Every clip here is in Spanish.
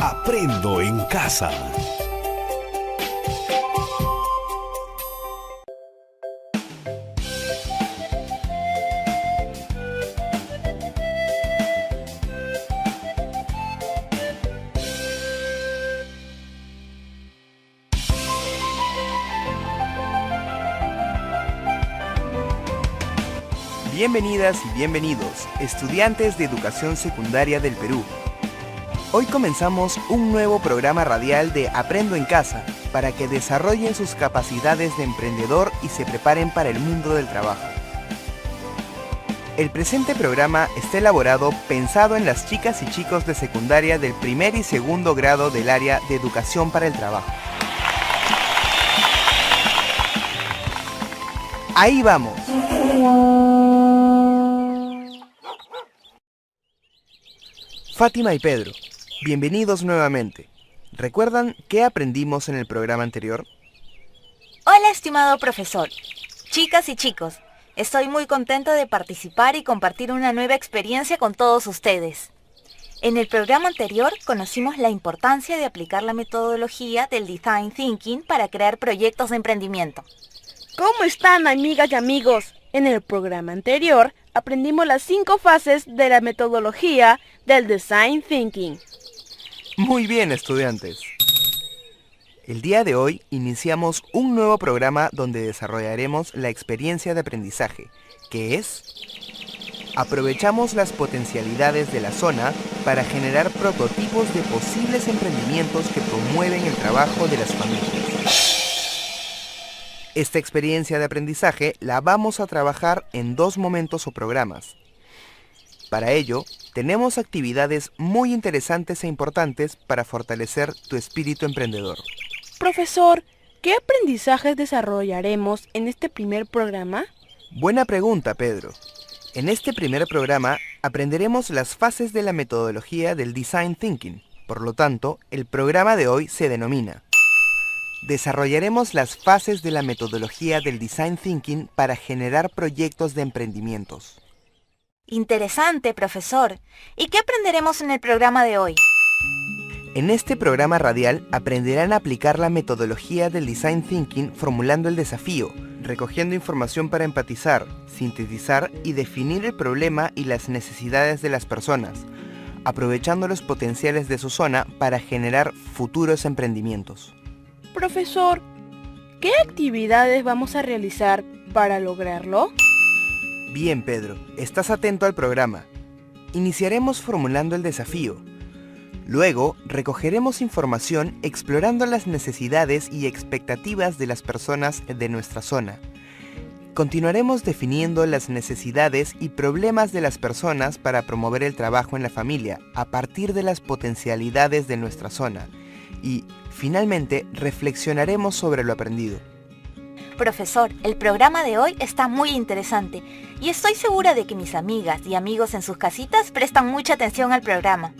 Aprendo en casa. Bienvenidas y bienvenidos, estudiantes de educación secundaria del Perú. Hoy comenzamos un nuevo programa radial de Aprendo en Casa para que desarrollen sus capacidades de emprendedor y se preparen para el mundo del trabajo. El presente programa está elaborado pensado en las chicas y chicos de secundaria del primer y segundo grado del área de educación para el trabajo. Ahí vamos. Fátima y Pedro, bienvenidos nuevamente. ¿Recuerdan qué aprendimos en el programa anterior? Hola, estimado profesor. Chicas y chicos, estoy muy contenta de participar y compartir una nueva experiencia con todos ustedes. En el programa anterior conocimos la importancia de aplicar la metodología del Design Thinking para crear proyectos de emprendimiento. ¿Cómo están, amigas y amigos? En el programa anterior aprendimos las 5 fases de la metodología del Design Thinking. Muy bien, estudiantes. El día de hoy iniciamos un nuevo programa donde desarrollaremos la experiencia de aprendizaje, que es: aprovechamos las potencialidades de la zona para generar prototipos de posibles emprendimientos que promueven el trabajo de las familias. Esta experiencia de aprendizaje la vamos a trabajar en 2 momentos o programas. Para ello, tenemos actividades muy interesantes e importantes para fortalecer tu espíritu emprendedor. Profesor, ¿qué aprendizajes desarrollaremos en este primer programa? Buena pregunta, Pedro. En este primer programa aprenderemos las fases de la metodología del Design Thinking. Por lo tanto, el programa de hoy se denomina: desarrollaremos las fases de la metodología del Design Thinking para generar proyectos de emprendimientos. Interesante, profesor. ¿Y qué aprenderemos en el programa de hoy? En este programa radial aprenderán a aplicar la metodología del Design Thinking formulando el desafío, recogiendo información para empatizar, sintetizar y definir el problema y las necesidades de las personas, aprovechando los potenciales de su zona para generar futuros emprendimientos. Profesor, ¿qué actividades vamos a realizar para lograrlo? Bien, Pedro, estás atento al programa. Iniciaremos formulando el desafío. Luego, recogeremos información explorando las necesidades y expectativas de las personas de nuestra zona. Continuaremos definiendo las necesidades y problemas de las personas para promover el trabajo en la familia a partir de las potencialidades de nuestra zona. Y, finalmente, reflexionaremos sobre lo aprendido. Profesor, el programa de hoy está muy interesante y estoy segura de que mis amigas y amigos en sus casitas prestan mucha atención al programa.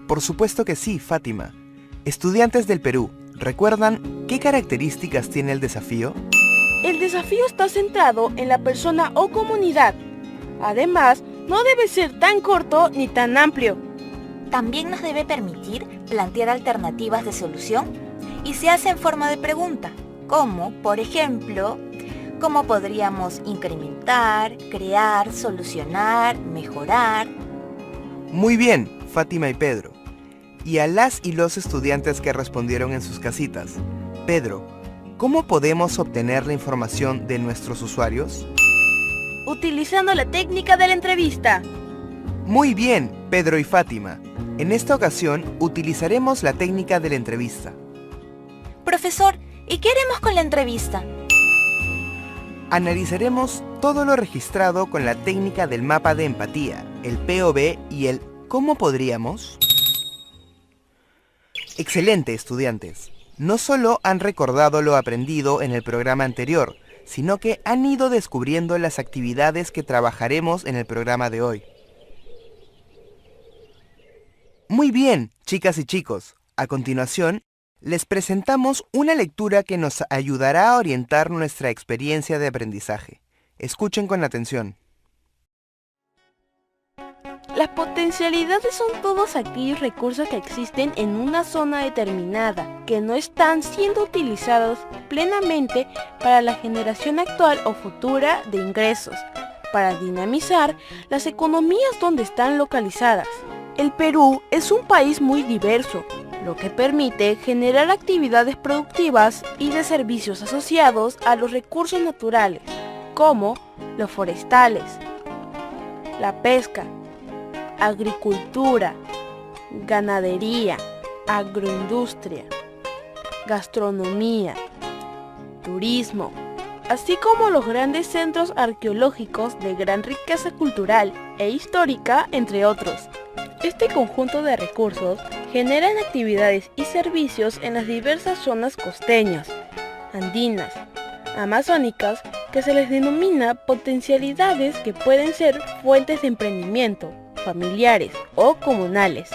Por supuesto que sí, Fátima. Estudiantes del Perú, ¿recuerdan qué características tiene el desafío? El desafío está centrado en la persona o comunidad. Además, no debe ser tan corto ni tan amplio. También nos debe permitir plantear alternativas de solución y se hace en forma de pregunta, como, por ejemplo, ¿cómo podríamos incrementar, crear, solucionar, mejorar? Muy bien, Fátima y Pedro. Y a las y los estudiantes que respondieron en sus casitas: Pedro, ¿cómo podemos obtener la información de nuestros usuarios? Utilizando la técnica de la entrevista. Muy bien, Pedro y Fátima. En esta ocasión utilizaremos la técnica de la entrevista. Profesor, ¿y qué haremos con la entrevista? Analizaremos todo lo registrado con la técnica del mapa de empatía, el POV y el ¿cómo podríamos? Excelente, estudiantes. No solo han recordado lo aprendido en el programa anterior, sino que han ido descubriendo las actividades que trabajaremos en el programa de hoy. Muy bien, chicas y chicos. A continuación, les presentamos una lectura que nos ayudará a orientar nuestra experiencia de aprendizaje. Escuchen con atención. Las potencialidades son todos aquellos recursos que existen en una zona determinada, que no están siendo utilizados plenamente para la generación actual o futura de ingresos, para dinamizar las economías donde están localizadas. El Perú es un país muy diverso, lo que permite generar actividades productivas y de servicios asociados a los recursos naturales, como los forestales, la pesca, agricultura, ganadería, agroindustria, gastronomía, turismo, así como los grandes centros arqueológicos de gran riqueza cultural e histórica, entre otros. Este conjunto de recursos generan actividades y servicios en las diversas zonas costeñas, andinas, amazónicas, que se les denomina potencialidades que pueden ser fuentes de emprendimiento, familiares o comunales.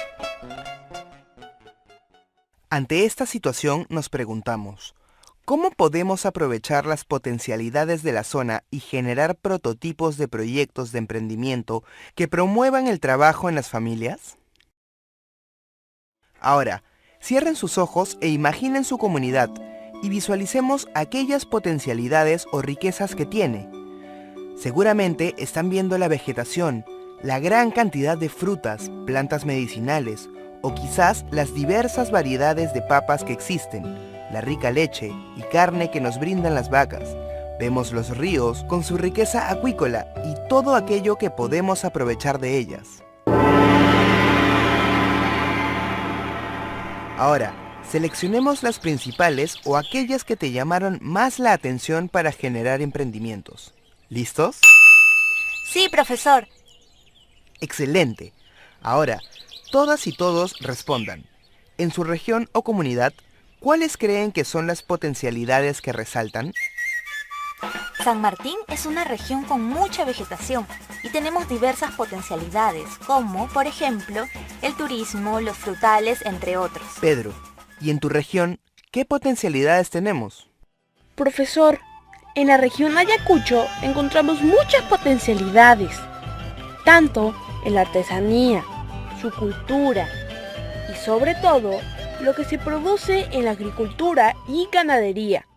Ante esta situación nos preguntamos, ¿cómo podemos aprovechar las potencialidades de la zona y generar prototipos de proyectos de emprendimiento que promuevan el trabajo en las familias? Ahora, cierren sus ojos e imaginen su comunidad y visualicemos aquellas potencialidades o riquezas que tiene. Seguramente están viendo la vegetación, la gran cantidad de frutas, plantas medicinales o quizás las diversas variedades de papas que existen, la rica leche y carne que nos brindan las vacas. Vemos los ríos con su riqueza acuícola y todo aquello que podemos aprovechar de ellas. Ahora, seleccionemos las principales o aquellas que te llamaron más la atención para generar emprendimientos. ¿Listos? Sí, profesor. ¡Excelente! Ahora, todas y todos respondan. En su región o comunidad, ¿cuáles creen que son las potencialidades que resaltan? San Martín es una región con mucha vegetación y tenemos diversas potencialidades, como, por ejemplo, el turismo, los frutales, entre otros. Pedro, ¿y en tu región qué potencialidades tenemos? Profesor, en la región Ayacucho encontramos muchas potencialidades, tanto en la artesanía, su cultura y sobre todo lo que se produce en la agricultura y ganadería.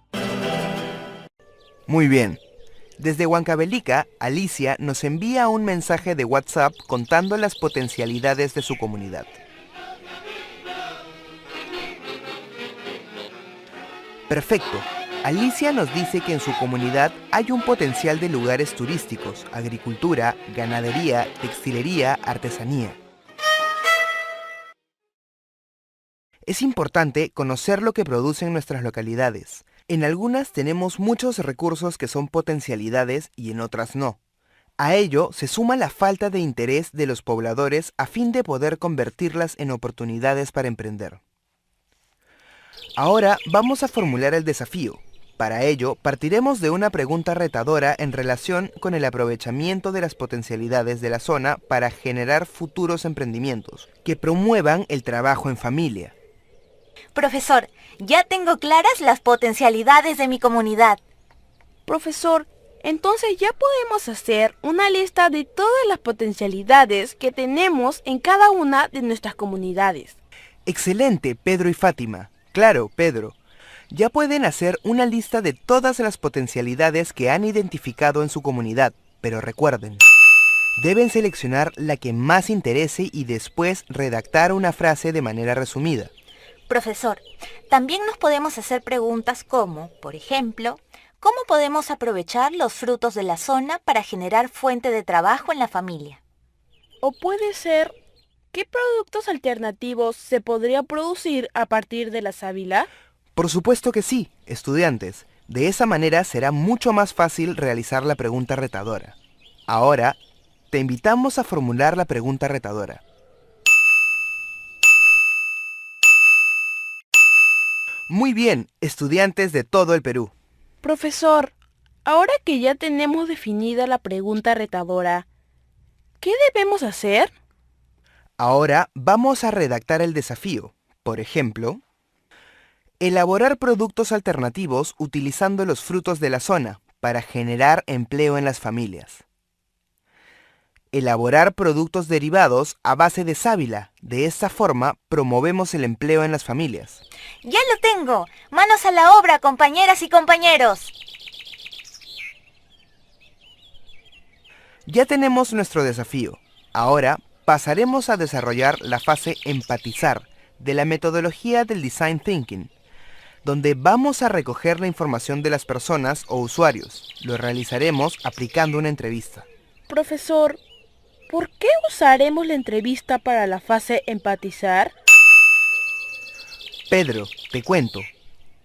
Muy bien. Desde Huancavelica, Alicia nos envía un mensaje de WhatsApp contando las potencialidades de su comunidad. Perfecto. Alicia nos dice que en su comunidad hay un potencial de lugares turísticos, agricultura, ganadería, textilería, artesanía. Es importante conocer lo que producen nuestras localidades. En algunas tenemos muchos recursos que son potencialidades y en otras no. A ello se suma la falta de interés de los pobladores a fin de poder convertirlas en oportunidades para emprender. Ahora vamos a formular el desafío. Para ello, partiremos de una pregunta retadora en relación con el aprovechamiento de las potencialidades de la zona para generar futuros emprendimientos que promuevan el trabajo en familia. Profesor, ya tengo claras las potencialidades de mi comunidad. Profesor, entonces ya podemos hacer una lista de todas las potencialidades que tenemos en cada una de nuestras comunidades. ¡Excelente, Pedro y Fátima! Claro, Pedro. Ya pueden hacer una lista de todas las potencialidades que han identificado en su comunidad, pero recuerden, deben seleccionar la que más interese y después redactar una frase de manera resumida. Profesor, también nos podemos hacer preguntas como, por ejemplo, ¿cómo podemos aprovechar los frutos de la zona para generar fuente de trabajo en la familia? O puede ser, ¿qué productos alternativos se podría producir a partir de la sábila? Por supuesto que sí, estudiantes. De esa manera será mucho más fácil realizar la pregunta retadora. Ahora, te invitamos a formular la pregunta retadora. Muy bien, estudiantes de todo el Perú. Profesor, ahora que ya tenemos definida la pregunta retadora, ¿qué debemos hacer? Ahora vamos a redactar el desafío. Por ejemplo, elaborar productos alternativos utilizando los frutos de la zona para generar empleo en las familias. elaborar productos derivados a base de sábila. De esta forma, promovemos el empleo en las familias. ¡Ya lo tengo! ¡Manos a la obra, compañeras y compañeros! Ya tenemos nuestro desafío. Ahora pasaremos a desarrollar la fase empatizar de la metodología del Design Thinking, donde vamos a recoger la información de las personas o usuarios. Lo realizaremos aplicando una entrevista. Profesor, ¿por qué usaremos la entrevista para la fase empatizar? Pedro, te cuento.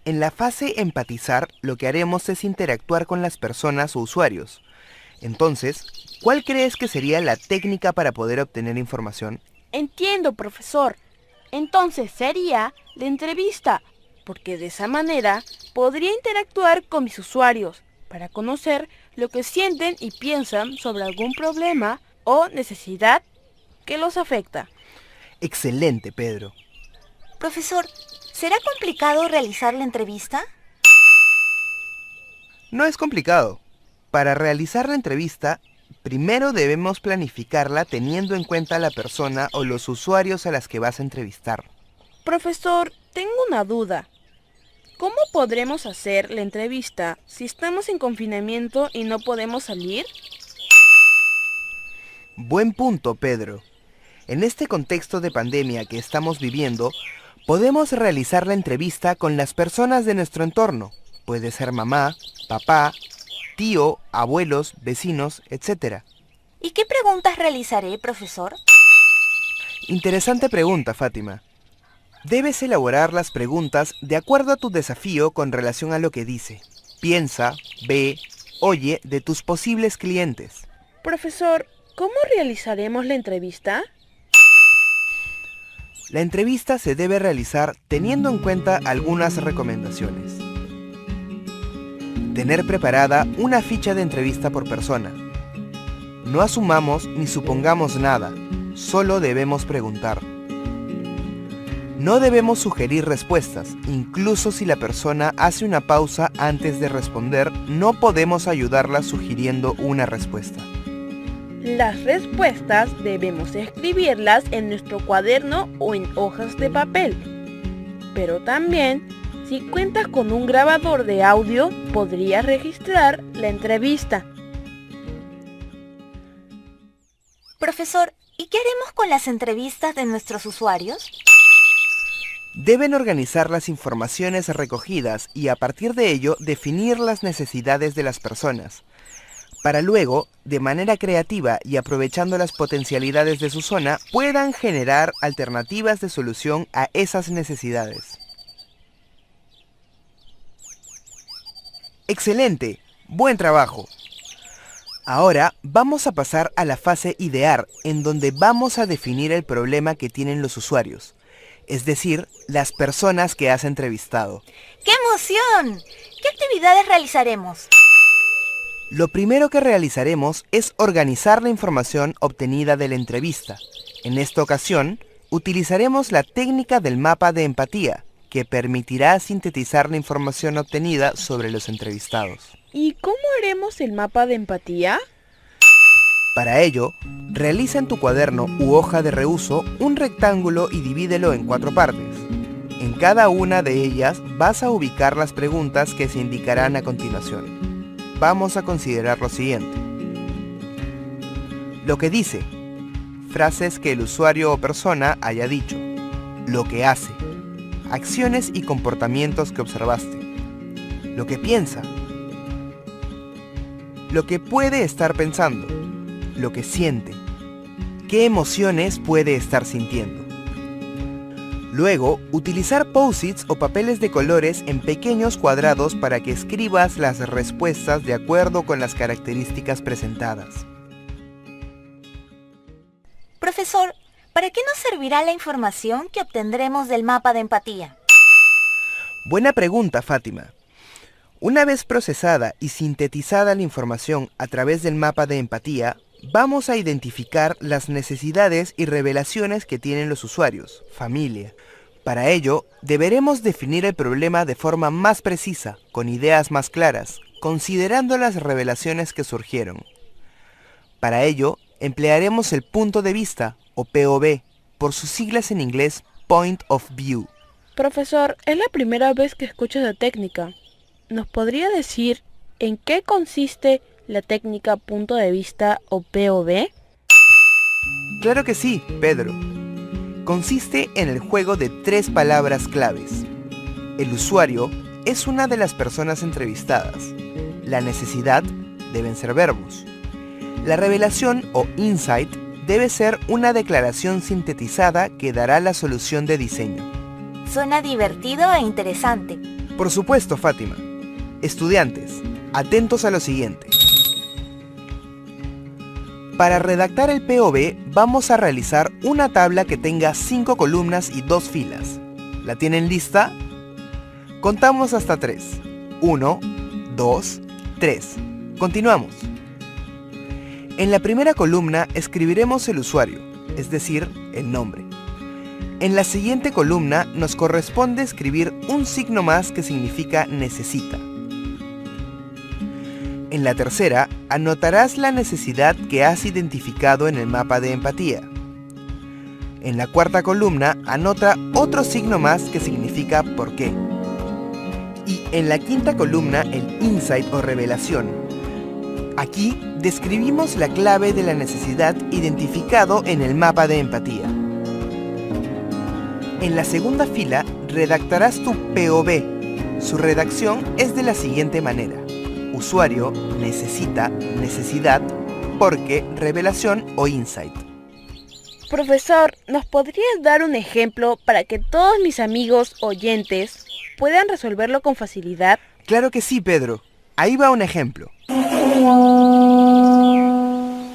En la fase empatizar, lo que haremos es interactuar con las personas o usuarios. Entonces, ¿cuál crees que sería la técnica para poder obtener información? Entiendo, profesor. Entonces sería la entrevista, porque de esa manera podría interactuar con mis usuarios para conocer lo que sienten y piensan sobre algún problema o necesidad que los afecta. Excelente, Pedro. Profesor, ¿será complicado realizar la entrevista? No es complicado. Para realizar la entrevista, primero debemos planificarla teniendo en cuenta a la persona o los usuarios a las que vas a entrevistar. Profesor, tengo una duda. ¿Cómo podremos hacer la entrevista si estamos en confinamiento y no podemos salir? Buen punto, Pedro. En este contexto de pandemia que estamos viviendo, podemos realizar la entrevista con las personas de nuestro entorno. Puede ser mamá, papá, tío, abuelos, vecinos, etc. ¿Y qué preguntas realizaré, profesor? Interesante pregunta, Fátima. Debes elaborar las preguntas de acuerdo a tu desafío con relación a lo que dice. Piensa, ve, oye de tus posibles clientes. Profesor, ¿cómo realizaremos la entrevista? La entrevista se debe realizar teniendo en cuenta algunas recomendaciones. Tener preparada una ficha de entrevista por persona. No asumamos ni supongamos nada, solo debemos preguntar. No debemos sugerir respuestas, incluso si la persona hace una pausa antes de responder, no podemos ayudarla sugiriendo una respuesta. Las respuestas debemos escribirlas en nuestro cuaderno o en hojas de papel. Pero también, si cuentas con un grabador de audio, podrías registrar la entrevista. Profesor, ¿y qué haremos con las entrevistas de nuestros usuarios? Deben organizar las informaciones recogidas y a partir de ello definir las necesidades de las personas, para luego, de manera creativa y aprovechando las potencialidades de su zona, puedan generar alternativas de solución a esas necesidades. ¡Excelente! ¡Buen trabajo! Ahora vamos a pasar a la fase idear, en donde vamos a definir el problema que tienen los usuarios, es decir, las personas que has entrevistado. ¡Qué emoción! ¿Qué actividades realizaremos? Lo primero que realizaremos es organizar la información obtenida de la entrevista. En esta ocasión, utilizaremos la técnica del mapa de empatía, que permitirá sintetizar la información obtenida sobre los entrevistados. ¿Y cómo haremos el mapa de empatía? Para ello, realiza en tu cuaderno u hoja de reuso un rectángulo y divídelo en 4 partes. En cada una de ellas vas a ubicar las preguntas que se indicarán a continuación. Vamos a considerar lo siguiente. Lo que dice. Frases que el usuario o persona haya dicho. Lo que hace. Acciones y comportamientos que observaste. Lo que piensa. Lo que puede estar pensando. Lo que siente. ¿Qué emociones puede estar sintiendo? Luego, utilizar post-its o papeles de colores en pequeños cuadrados para que escribas las respuestas de acuerdo con las características presentadas. Profesor, ¿para qué nos servirá la información que obtendremos del mapa de empatía? Buena pregunta, Fátima. Una vez procesada y sintetizada la información a través del mapa de empatía, vamos a identificar las necesidades y revelaciones que tienen los usuarios, familia. Para ello, deberemos definir el problema de forma más precisa, con ideas más claras, considerando las revelaciones que surgieron. Para ello, emplearemos el punto de vista, o POV, por sus siglas en inglés Point of View. Profesor, es la primera vez que escucho esa técnica. ¿Nos podría decir en qué consiste la técnica punto de vista o POV? Claro que sí, Pedro. Consiste en el juego de 3 palabras claves. El usuario es una de las personas entrevistadas. La necesidad deben ser verbos. La revelación o insight debe ser una declaración sintetizada que dará la solución de diseño. Suena divertido e interesante. Por supuesto, Fátima. Estudiantes, atentos a lo siguiente. Para redactar el POV vamos a realizar una tabla que tenga 5 columnas y 2 filas. ¿La tienen lista? Contamos hasta 3. 1, 2, 3. Continuamos. En la primera columna escribiremos el usuario, es decir, el nombre. En la siguiente columna nos corresponde escribir un signo más que significa necesita. En la tercera, anotarás la necesidad que has identificado en el mapa de empatía. En la cuarta columna, anota otro signo más que significa por qué. Y en la quinta columna, el insight o revelación. Aquí describimos la clave de la necesidad identificado en el mapa de empatía. En la segunda fila, redactarás tu POV. Su redacción es de la siguiente manera. Usuario, necesita, necesidad, porque, revelación o insight. Profesor, ¿nos podrías dar un ejemplo para que todos mis amigos oyentes puedan resolverlo con facilidad? Claro que sí, Pedro. Ahí va un ejemplo.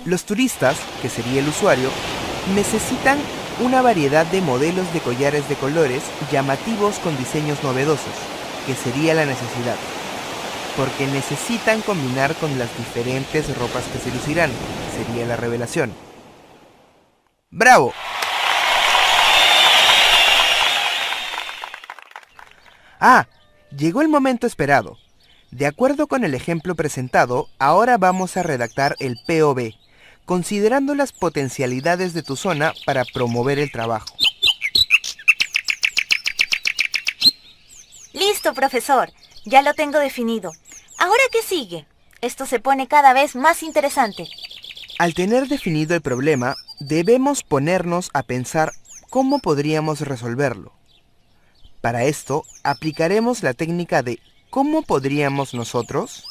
Los turistas, que sería el usuario, necesitan una variedad de modelos de collares de colores llamativos con diseños novedosos, que sería la necesidad. Porque necesitan combinar con las diferentes ropas que se lucirán, sería la revelación. ¡Bravo! Ah, llegó el momento esperado. De acuerdo con el ejemplo presentado, ahora vamos a redactar el POV, considerando las potencialidades de tu zona para promover el trabajo. Listo, profesor. Ya lo tengo definido. ¿Ahora qué sigue? Esto se pone cada vez más interesante. Al tener definido el problema, debemos ponernos a pensar cómo podríamos resolverlo. Para esto, aplicaremos la técnica de ¿cómo podríamos nosotros?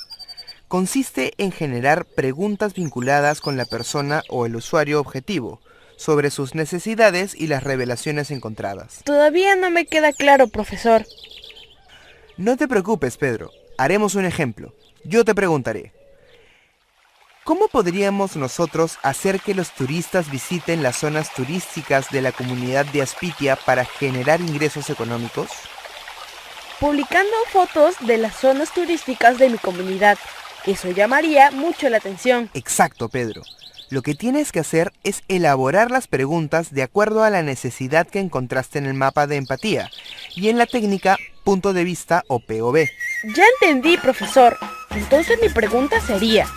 Consiste en generar preguntas vinculadas con la persona o el usuario objetivo, sobre sus necesidades y las revelaciones encontradas. Todavía no me queda claro, profesor. No te preocupes, Pedro. Haremos un ejemplo. Yo te preguntaré. ¿Cómo podríamos nosotros hacer que los turistas visiten las zonas turísticas de la comunidad de Aspitia para generar ingresos económicos? Publicando fotos de las zonas turísticas de mi comunidad. Eso llamaría mucho la atención. Exacto, Pedro. Lo que tienes que hacer es elaborar las preguntas de acuerdo a la necesidad que encontraste en el mapa de empatía y en la técnica punto de vista o POV. Ya entendí, profesor. Entonces mi pregunta sería,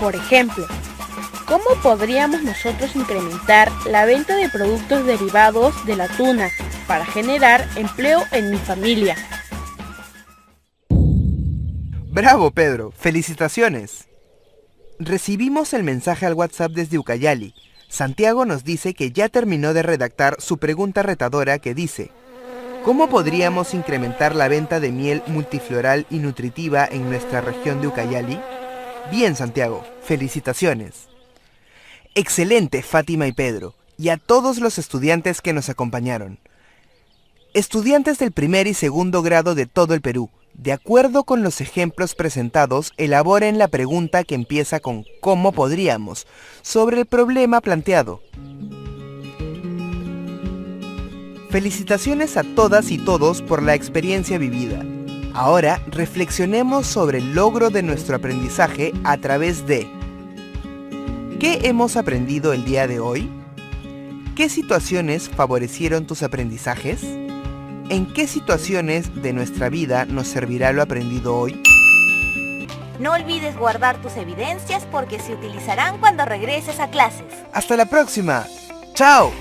por ejemplo, ¿cómo podríamos nosotros incrementar la venta de productos derivados de la tuna para generar empleo en mi familia? ¡Bravo, Pedro! ¡Felicitaciones! Recibimos el mensaje al WhatsApp desde Ucayali. Santiago nos dice que ya terminó de redactar su pregunta retadora que dice: ¿cómo podríamos incrementar la venta de miel multifloral y nutritiva en nuestra región de Ucayali? Bien, Santiago, felicitaciones. Excelente, Fátima y Pedro, y a todos los estudiantes que nos acompañaron. Estudiantes del primer y segundo grado de todo el Perú, de acuerdo con los ejemplos presentados, elaboren la pregunta que empieza con ¿cómo podríamos?, sobre el problema planteado. Felicitaciones a todas y todos por la experiencia vivida. Ahora reflexionemos sobre el logro de nuestro aprendizaje a través de ¿qué hemos aprendido el día de hoy? ¿Qué situaciones favorecieron tus aprendizajes? ¿En qué situaciones de nuestra vida nos servirá lo aprendido hoy? No olvides guardar tus evidencias porque se utilizarán cuando regreses a clases. Hasta la próxima. ¡Chao!